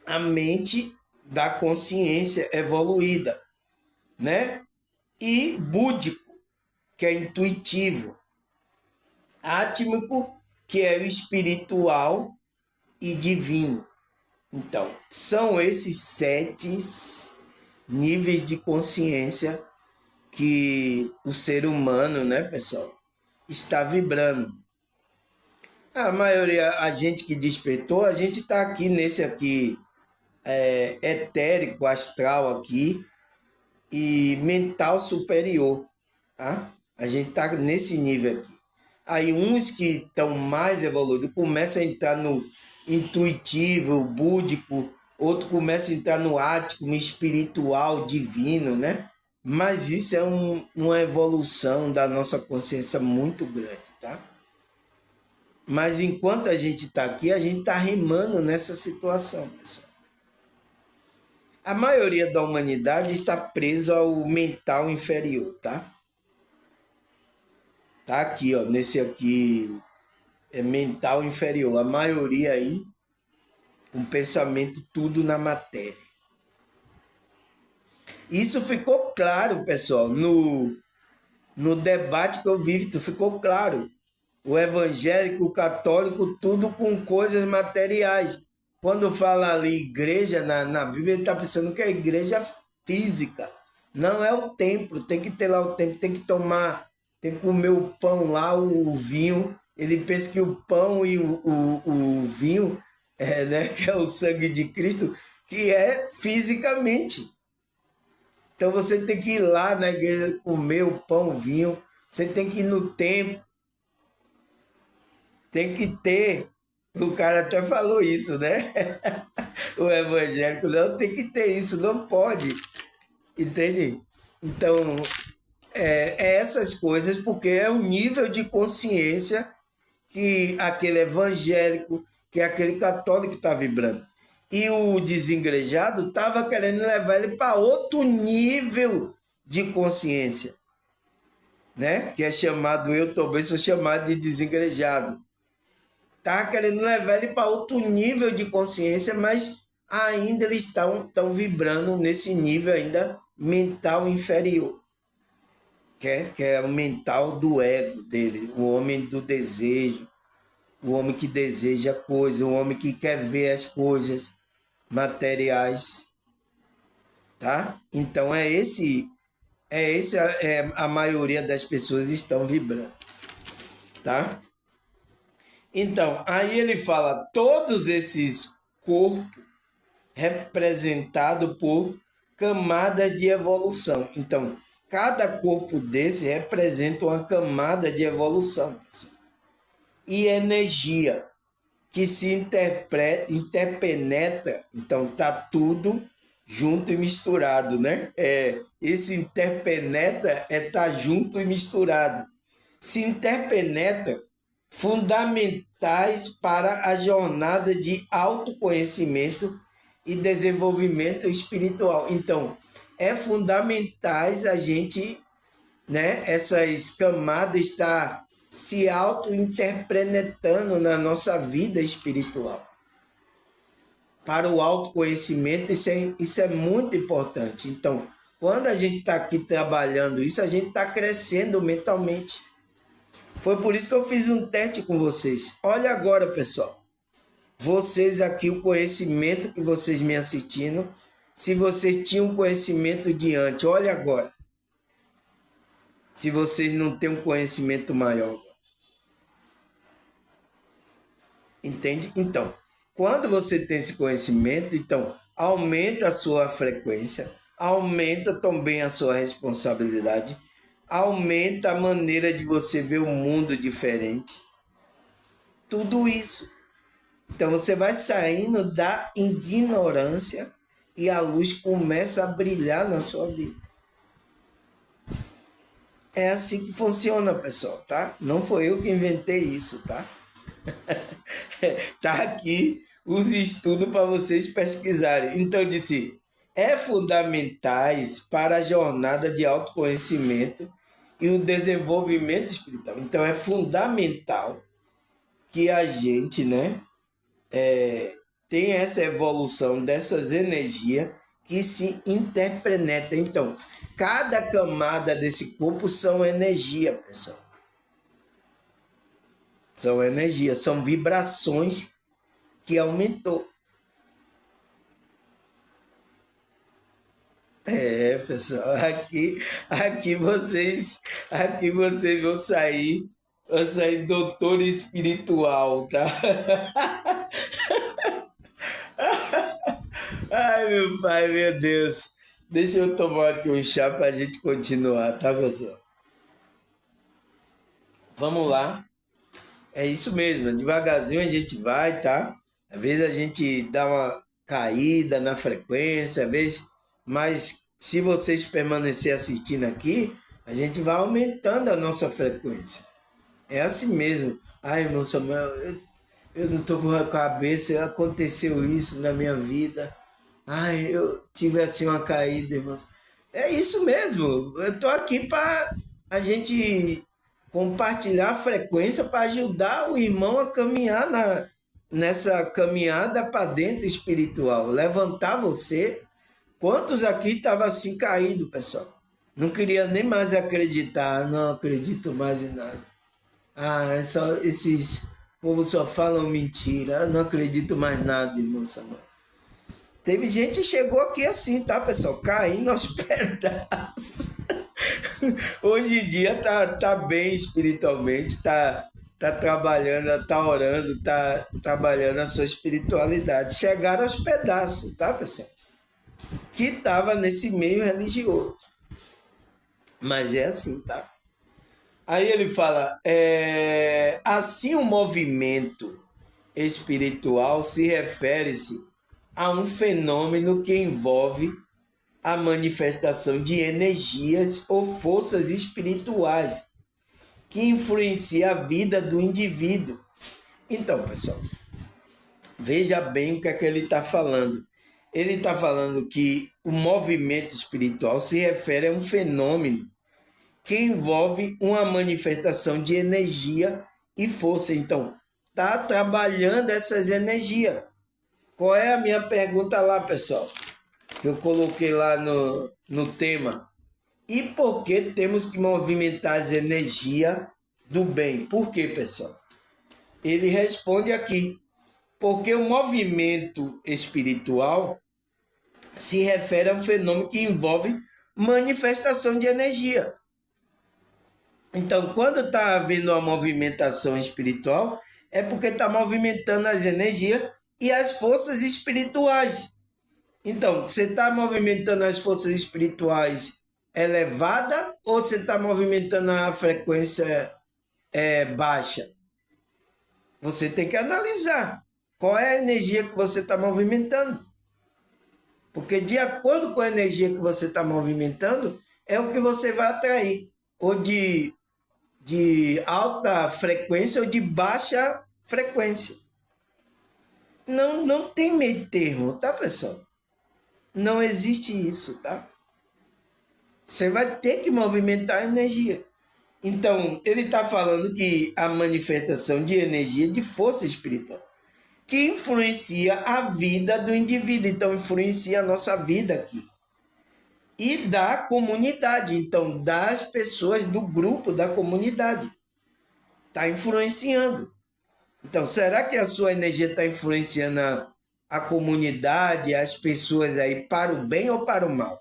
a mente da consciência evoluída, E búdico, que é intuitivo. Átmico, que é o espiritual e divino. Então, são esses 7 níveis de consciência que o ser humano, pessoal, está vibrando. A maioria, a gente que despertou, a gente está aqui nesse aqui, etérico, astral aqui, e mental superior, tá? A gente está nesse nível aqui. Aí uns que estão mais evoluídos começam a entrar no intuitivo, búdico, outro começa a entrar no ático, no espiritual, divino, Mas isso é uma evolução da nossa consciência muito grande, tá? Mas enquanto a gente está aqui, a gente está remando nessa situação, pessoal. A maioria da humanidade está preso ao mental inferior, tá? Tá aqui, ó, nesse aqui é mental inferior. A maioria aí com pensamento tudo na matéria. Isso ficou claro, pessoal, no debate que eu vivo, ficou claro. O evangélico, o católico, tudo com coisas materiais. Quando fala ali igreja na Bíblia, ele está pensando que é igreja física. Não é o templo, tem que ter lá o templo, tem que tomar, tem que comer o pão lá, o vinho. Ele pensa que o pão e o vinho, que é o sangue de Cristo, que é fisicamente. Então você tem que ir lá na igreja comer o pão, o vinho. Você tem que ir no templo. Tem que ter. O cara até falou isso, né? O evangélico não tem que ter isso, não pode. Entende? Então, é essas coisas, porque é o nível de consciência que aquele evangélico, que aquele católico está vibrando. E o desengrejado estava querendo levar ele para outro nível de consciência, né? Que é chamado, eu também sou chamado de desengrejado. Tá querendo levar ele para outro nível de consciência, mas ainda eles estão vibrando nesse nível ainda mental inferior, que é o mental do ego dele, o homem do desejo, o homem que deseja coisas, o homem que quer ver as coisas materiais, tá? Então a maioria das pessoas estão vibrando, tá? Então, aí ele fala todos esses corpos representados por camadas de evolução. Então, cada corpo desse representa uma camada de evolução. E energia que se interpenetra, então tá tudo junto e misturado, né? Esse interpenetra tá junto e misturado. Se interpenetra fundamentais para a jornada de autoconhecimento e desenvolvimento espiritual. Então, é fundamentais a gente, né, essas camadas estar se auto-interpretando na nossa vida espiritual. Para o autoconhecimento, isso é muito importante. Então, quando a gente está aqui trabalhando isso, a gente está crescendo mentalmente. Foi por isso que eu fiz um teste com vocês. Olha agora, pessoal. Vocês aqui, o conhecimento que vocês me assistindo, se vocês tinham conhecimento de antes, olha agora. Se vocês não têm um conhecimento maior. Entende? Então, quando você tem esse conhecimento, então, aumenta a sua frequência, aumenta também a sua responsabilidade, aumenta a maneira de você ver o mundo diferente. Tudo isso. Então, você vai saindo da ignorância e a luz começa a brilhar na sua vida. É assim que funciona, pessoal, tá? Não foi eu que inventei isso, tá? Tá aqui os estudos para vocês pesquisarem. Então, eu disse, é fundamentais para a jornada de autoconhecimento e o desenvolvimento espiritual. Então, é fundamental que a gente, né, tem essa evolução dessas energias que se interpenetram. Então, cada camada desse corpo são energia, pessoal. São energias, são vibrações que aumentou. Pessoal, aqui vocês vão sair doutor espiritual, tá? Ai, meu pai, meu Deus. Deixa eu tomar aqui um chá para a gente continuar, tá, pessoal? Vamos lá. É isso mesmo, devagarzinho a gente vai, tá? Às vezes a gente dá uma caída na frequência, às vezes, mas se vocês permanecerem assistindo aqui, a gente vai aumentando a nossa frequência. É assim mesmo. Ai, irmão Samuel, eu não estou com a cabeça, aconteceu isso na minha vida. Ai, eu tive assim uma caída, irmão. É isso mesmo. Eu estou aqui para a gente compartilhar a frequência para ajudar o irmão a caminhar nessa caminhada para dentro espiritual. Levantar você. Quantos aqui estavam assim caídos, pessoal? Não queria nem mais acreditar. Não acredito mais em nada. Esses povos só falam mentira. Não acredito mais nada, irmão Samuel. Teve gente que chegou aqui assim, tá, pessoal? Caindo aos pedaços. Hoje em dia tá bem espiritualmente, tá trabalhando, tá orando, tá trabalhando a sua espiritualidade. Chegaram aos pedaços, tá, pessoal? que estava nesse meio religioso. Mas é assim, tá? Aí ele fala, assim o movimento espiritual se refere-se a um fenômeno que envolve a manifestação de energias ou forças espirituais que influencia a vida do indivíduo. Então, pessoal, veja bem o que é que ele está falando. Ele está falando que o movimento espiritual se refere a um fenômeno que envolve uma manifestação de energia e força. Então, está trabalhando essas energias. Qual é a minha pergunta lá, pessoal? Que eu coloquei lá no tema. E por que temos que movimentar as energias do bem? Por quê, pessoal? Ele responde aqui. Porque o movimento espiritual se refere a um fenômeno que envolve manifestação de energia. Então, quando está havendo uma movimentação espiritual, é porque está movimentando as energias e as forças espirituais. Então, você está movimentando as forças espirituais elevada ou você está movimentando a frequência baixa? Você tem que analisar qual é a energia que você está movimentando. Porque de acordo com a energia que você está movimentando, é o que você vai atrair. Ou de alta frequência ou de baixa frequência. Não tem meio termo, tá, pessoal? Não existe isso, tá? Você vai ter que movimentar a energia. Então, ele está falando que a manifestação de energia de força espiritual, que influencia a vida do indivíduo. Então, influencia a nossa vida aqui. E da comunidade. Então, das pessoas do grupo, da comunidade. Está influenciando. Então, será que a sua energia está influenciando a comunidade, as pessoas aí para o bem ou para o mal?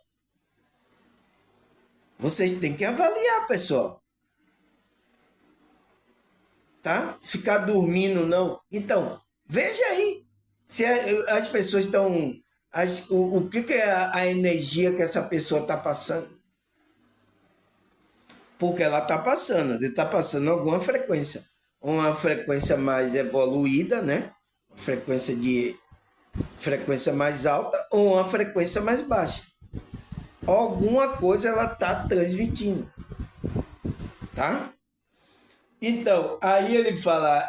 Vocês têm que avaliar, pessoal. Tá? Ficar dormindo, não. Então, veja aí se as pessoas estão... o que é a energia que essa pessoa está passando? Porque ela está passando. Ele está passando alguma frequência. Uma frequência mais evoluída, né? Frequência mais alta ou uma frequência mais baixa. Alguma coisa ela está transmitindo. Tá? Então, aí ele fala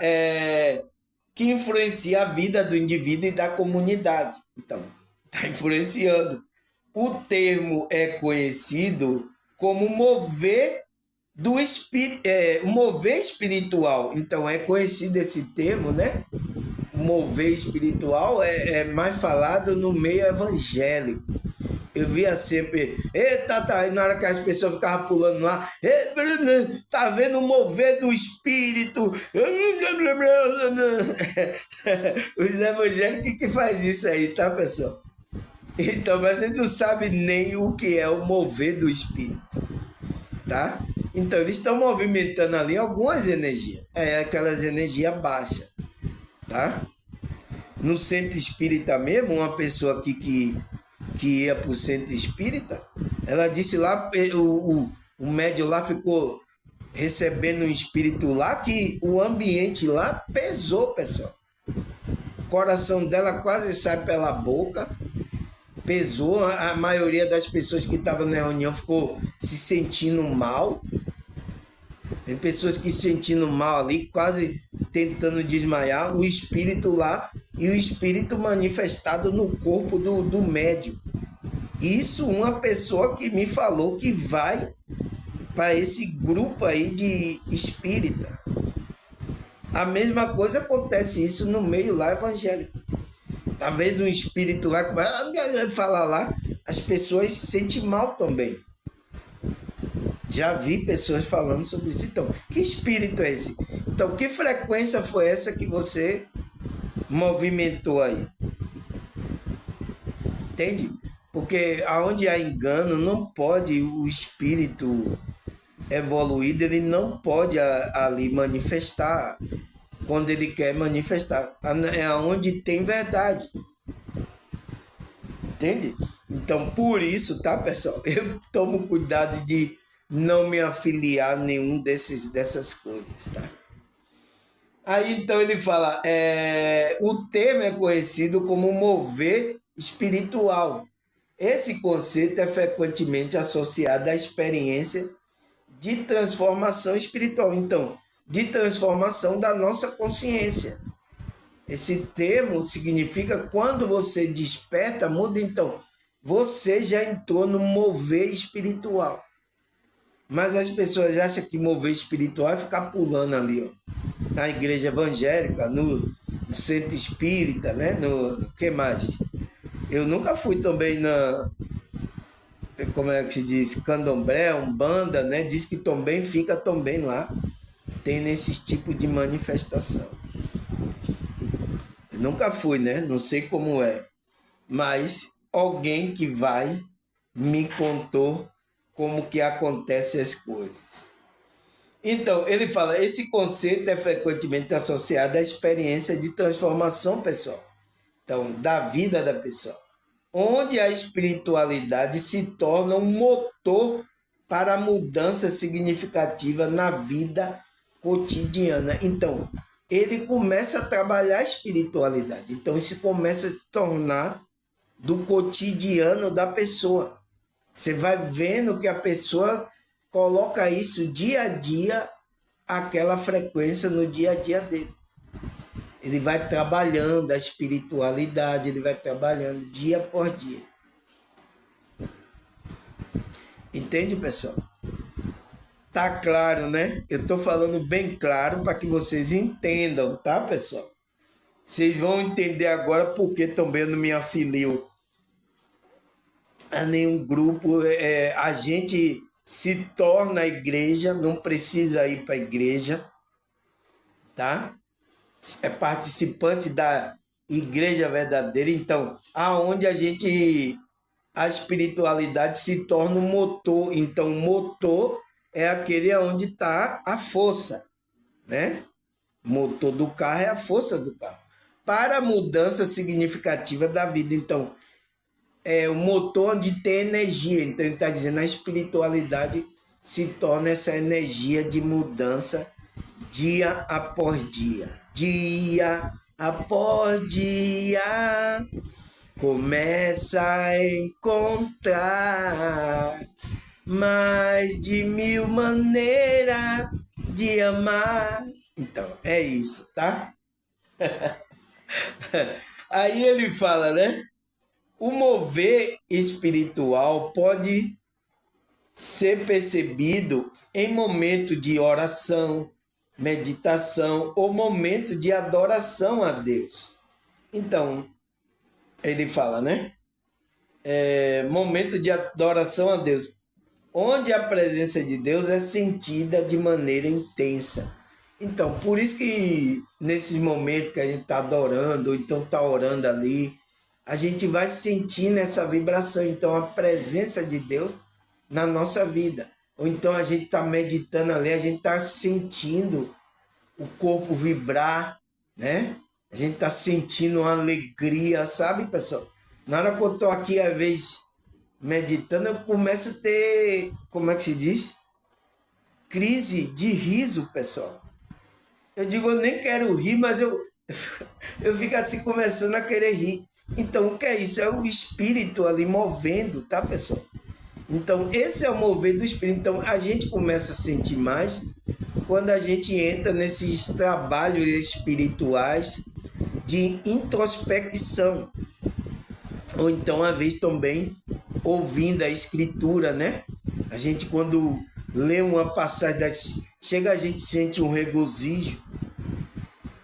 que influencia a vida do indivíduo e da comunidade. Então, está influenciando. O termo é conhecido como mover do espírito, mover espiritual. Então, é conhecido esse termo, né? Mover espiritual é mais falado no meio evangélico. Eu via sempre, e na hora que as pessoas ficavam pulando lá, tá vendo o mover do espírito? Os evangélicos que faz isso aí, tá, pessoal? Então, mas eles não sabem nem o que é o mover do espírito, tá? Então, eles estão movimentando ali algumas energias, aquelas energias baixas, tá? No centro espírita mesmo, uma pessoa aqui que ia para o centro espírita, ela disse lá, o médium lá ficou recebendo um espírito lá, que o ambiente lá pesou, pessoal. O coração dela quase sai pela boca, pesou. A maioria das pessoas que estavam na reunião ficou se sentindo mal. Tem pessoas que se sentindo mal ali, quase tentando desmaiar. O espírito lá e o espírito manifestado no corpo do médium. Isso uma pessoa que me falou que vai para esse grupo aí de espírita. A mesma coisa acontece isso no meio lá evangélico. Talvez um espírito lá que vai falar lá, as pessoas se sentem mal também. Já vi pessoas falando sobre isso. Então, que espírito é esse? Então, que frequência foi essa que você movimentou aí? Entende? Porque aonde há engano, não pode o espírito evoluído, ele não pode ali manifestar quando ele quer manifestar. É onde tem verdade. Entende? Então, por isso, tá, pessoal? Eu tomo cuidado de não me afiliar a nenhum dessas coisas, tá? Aí, então, ele fala, o termo é conhecido como mover espiritual. Esse conceito é frequentemente associado à experiência de transformação espiritual. Então, de transformação da nossa consciência. Esse termo significa quando você desperta, muda, então, você já entrou no mover espiritual. Mas as pessoas acham que mover espiritual é ficar pulando ali, ó, na igreja evangélica, no centro espírita, né? No que mais? Eu nunca fui também como é que se diz, candomblé, umbanda, né? Diz que também fica também lá, tem nesses tipos de manifestação. Eu nunca fui, né? Não sei como é, mas alguém que vai me contou como que acontecem as coisas. Então, ele fala, esse conceito é frequentemente associado à experiência de transformação pessoal. Então, da vida da pessoa. Onde a espiritualidade se torna um motor para a mudança significativa na vida cotidiana. Então, ele começa a trabalhar a espiritualidade. Então, isso começa a se tornar do cotidiano da pessoa. Você vai vendo que a pessoa coloca isso dia a dia, aquela frequência no dia a dia dele. Ele vai trabalhando a espiritualidade, ele vai trabalhando dia por dia. Entende, pessoal? Tá claro, né? Eu tô falando bem claro para que vocês entendam, tá, pessoal? Vocês vão entender agora porque também eu não me afilio a nenhum grupo. A gente se torna a igreja, não precisa ir para a igreja, tá? É participante da igreja verdadeira. Então, aonde a espiritualidade se torna um motor. Então, o motor é aquele onde está a força, né? O motor do carro é a força do carro. Para a mudança significativa da vida. Então, é o motor onde tem energia. Então, ele está dizendo, a espiritualidade se torna essa energia de mudança dia após dia. Dia após dia, começa a encontrar mais de 1000 maneiras de amar. Então, é isso, tá? Aí ele fala, né? O mover espiritual pode ser percebido em momento de oração, meditação ou momento de adoração a Deus. Então, ele fala, né? Momento de adoração a Deus, onde a presença de Deus é sentida de maneira intensa. Então, por isso que nesses momentos que a gente está adorando, ou então está orando ali, a gente vai sentindo essa vibração. Então, a presença de Deus na nossa vida. Ou então a gente está meditando ali, a gente está sentindo o corpo vibrar, né? A gente está sentindo uma alegria, sabe, pessoal? Na hora que eu estou aqui, às vezes, meditando, eu começo a ter, como é que se diz? Crise de riso, pessoal. Eu digo, eu nem quero rir, mas eu fico assim começando a querer rir. Então, o que é isso? É o espírito ali movendo, tá, pessoal? Então, esse é o mover do espírito. Então, a gente começa a sentir mais quando a gente entra nesses trabalhos espirituais de introspecção. Ou então, às vezes, também ouvindo a escritura, né? A gente, quando lê uma passagem, chega a gente sente um regozijo.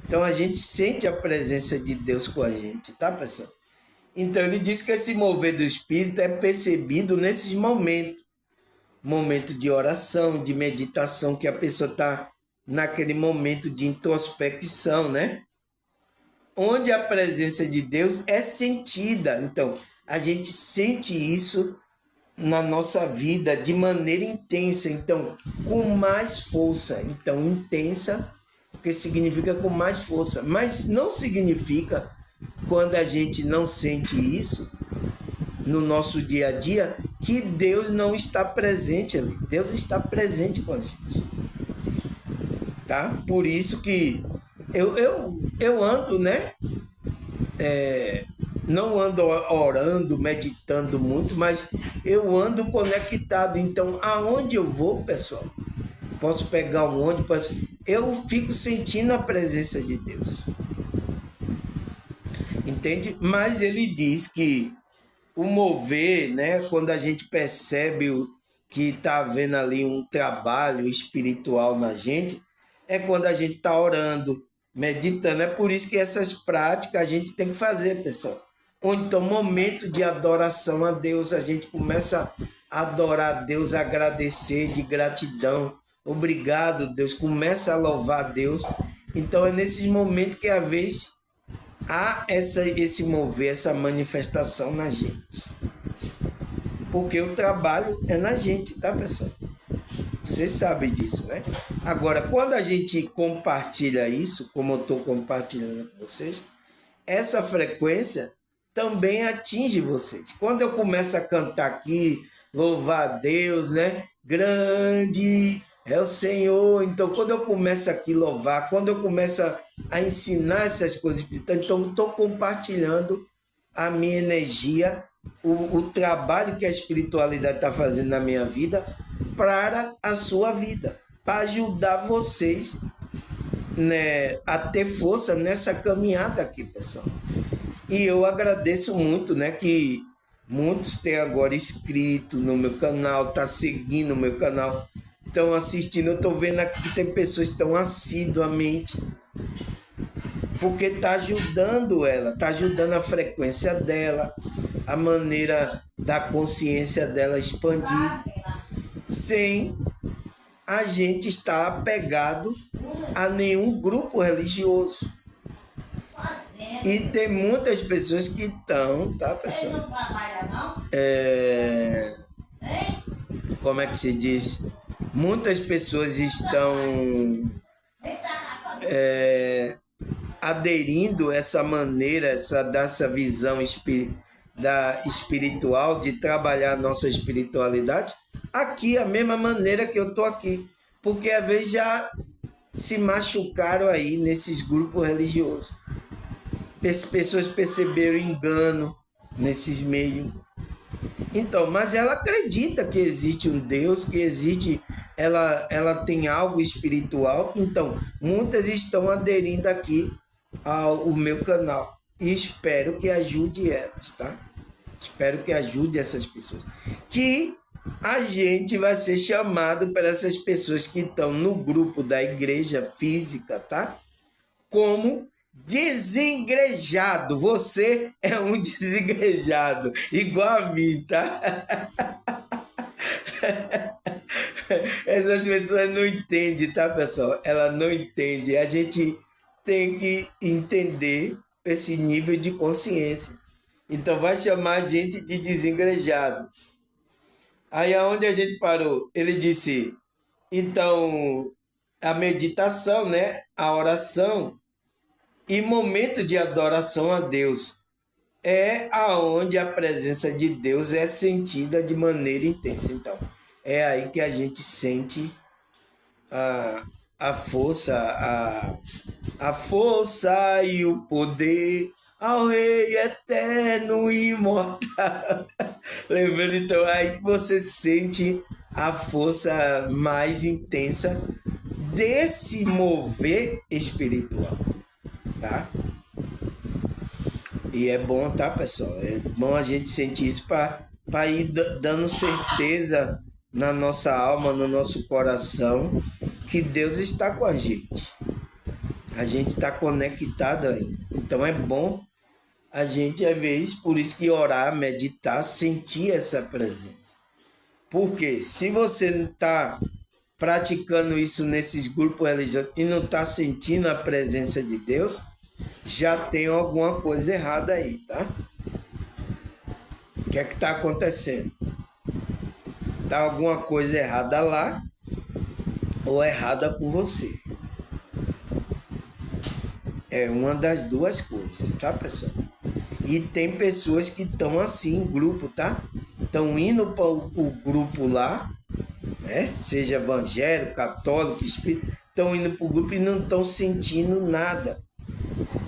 Então, a gente sente a presença de Deus com a gente, tá, pessoal? Então, ele diz que esse mover do Espírito é percebido nesses momentos. Momento de oração, de meditação, que a pessoa está naquele momento de introspecção, né? Onde a presença de Deus é sentida. Então, a gente sente isso na nossa vida de maneira intensa. Então, com mais força. Então, intensa, porque significa com mais força. Mas não significa, quando a gente não sente isso, no nosso dia a dia que Deus não está presente ali. Deus está presente com a gente. Tá? Por isso que eu ando, né? Não ando orando, meditando muito, mas eu ando conectado. Então, aonde eu vou, pessoal, posso pegar um ônibus, eu fico sentindo a presença de Deus. Entende? Mas ele diz que o mover, né, quando a gente percebe que está havendo ali um trabalho espiritual na gente, é quando a gente está orando, meditando. É por isso que essas práticas a gente tem que fazer, pessoal. Ou então, momento de adoração a Deus, a gente começa a adorar a Deus, a agradecer de gratidão. Obrigado, Deus. Começa a louvar a Deus. Então, é nesses momentos que, às vezes, há esse mover, essa manifestação na gente. Porque o trabalho é na gente, tá, pessoal? Você sabe disso, né? Agora, quando a gente compartilha isso, como eu estou compartilhando com vocês, essa frequência também atinge vocês. Quando eu começo a cantar aqui, louvar a Deus, né? Grande é o Senhor. Então, quando eu começo aqui a louvar, quando eu começo a ensinar essas coisas espirituais, então eu estou compartilhando a minha energia, o trabalho que a espiritualidade está fazendo na minha vida para a sua vida, para ajudar vocês, né, a ter força nessa caminhada aqui, pessoal. E eu agradeço muito, né, que muitos têm agora inscrito no meu canal, tá seguindo o meu canal, estão assistindo. Eu estou vendo aqui que tem pessoas que estão assiduamente, porque está ajudando ela, está ajudando a frequência dela, a maneira da consciência dela expandir, sem a gente estar apegado a nenhum grupo religioso. E tem muitas pessoas que estão, tá, pessoal? Como é que se diz? Muitas pessoas estão aderindo a essa maneira, dessa visão espiritual, de trabalhar a nossa espiritualidade, aqui, a mesma maneira que eu estou aqui. Porque às vezes já se machucaram aí nesses grupos religiosos. Pessoas perceberam engano nesses meios. Então, mas ela acredita que existe um Deus, que existe, ela tem algo espiritual. Então, muitas estão aderindo aqui ao meu canal. E espero que ajude elas, tá? Espero que ajude essas pessoas. Que a gente vai ser chamado para essas pessoas que estão no grupo da igreja física, tá? Como desengrejado. Você é um desengrejado, igual a mim, tá? Essas pessoas não entendem, tá, pessoal? Ela não entende. A gente tem que entender esse nível de consciência. Então vai chamar a gente de desengrejado. Aí aonde a gente parou? Ele disse, então, a meditação, né? A oração e momento de adoração a Deus é aonde a presença de Deus é sentida de maneira intensa. Então, é aí que a gente sente a força, a força e o poder ao Rei eterno e imortal. Lembrando, então, aí que você sente a força mais intensa desse mover espiritual, tá? E é bom, tá, pessoal? É bom a gente sentir isso para ir dando certeza na nossa alma, no nosso coração, que Deus está com a gente. A gente está conectado ainda. Então é bom a gente, às vezes, por isso que orar, meditar, sentir essa presença. Porque se você não está praticando isso nesses grupos religiosos e não está sentindo a presença de Deus, já tem alguma coisa errada aí, tá? O que é que está acontecendo? Está alguma coisa errada lá ou errada com você? É uma das duas coisas, tá, pessoal? E tem pessoas que estão assim, em grupo, tá? Estão indo para o grupo lá, né? Seja evangélico, católico, espírita, estão indo para o grupo e não estão sentindo nada.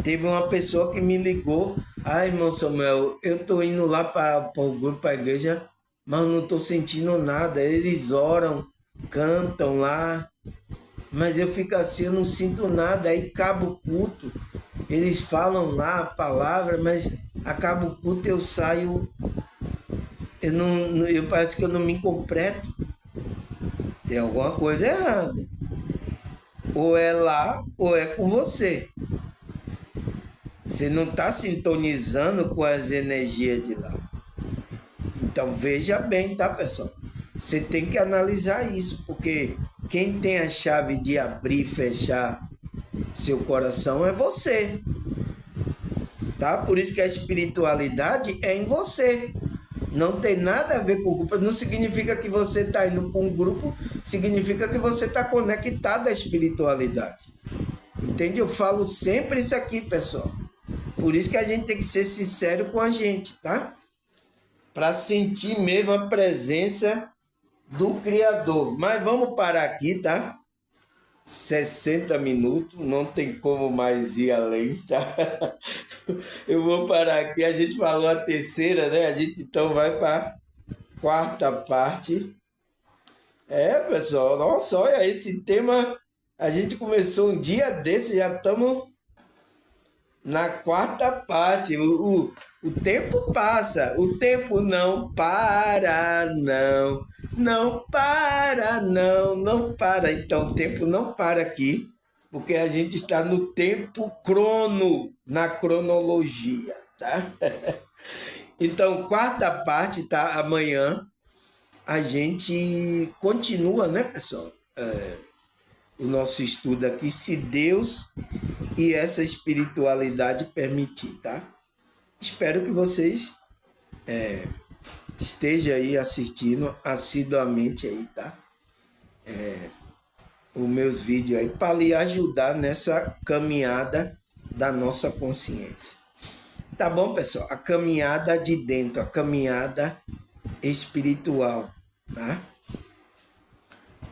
Teve uma pessoa que me ligou, irmão Samuel, eu estou indo lá para o grupo, para a igreja, mas não estou sentindo nada. Eles oram, cantam lá, mas eu fico assim, eu não sinto nada. Aí acaba o culto, eles falam lá a palavra, mas acaba o culto, eu saio, eu parece que eu não me completo. Tem alguma coisa errada. Ou é lá, ou é com você. Você não está sintonizando com as energias de lá. Então veja bem, tá, pessoal? Você tem que analisar isso, porque quem tem a chave de abrir e fechar seu coração é você. Tá? Por isso que a espiritualidade é em você. Não tem nada a ver com o grupo. Não significa que você está indo para um grupo, significa que você está conectado à espiritualidade. Entende? Eu falo sempre isso aqui, pessoal. Por isso que a gente tem que ser sincero com a gente, tá? Para sentir mesmo a presença do Criador. Mas vamos parar aqui, tá? 60 minutos, não tem como mais ir além, tá? Eu vou parar aqui, a gente falou a terceira, né? A gente então vai para a quarta parte. Pessoal, nossa, olha, esse tema, a gente começou um dia desse, já estamos na quarta parte. O tempo passa, o tempo não para, não. Não para, não, não para. Então, o tempo não para aqui, porque a gente está no tempo na cronologia, tá? Então, quarta parte, tá? Amanhã a gente continua, né, pessoal? O nosso estudo aqui, se Deus e essa espiritualidade permitir, tá? Espero que vocês estejam aí assistindo assiduamente aí, tá? Os meus vídeos aí para lhe ajudar nessa caminhada da nossa consciência. Tá bom, pessoal? A caminhada de dentro, a caminhada espiritual, tá?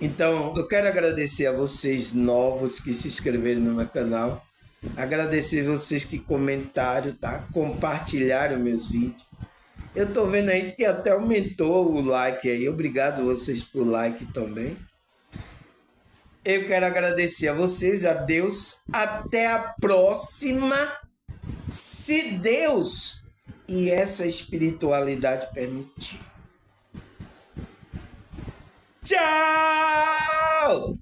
Então, eu quero agradecer a vocês novos que se inscreveram no meu canal. Agradecer vocês que comentaram, tá? Compartilharam meus vídeos. Eu tô vendo aí que até aumentou o like aí. Obrigado vocês por like também. Eu quero agradecer a vocês, a Deus. Até a próxima. Se Deus e essa espiritualidade permitir. Tchau!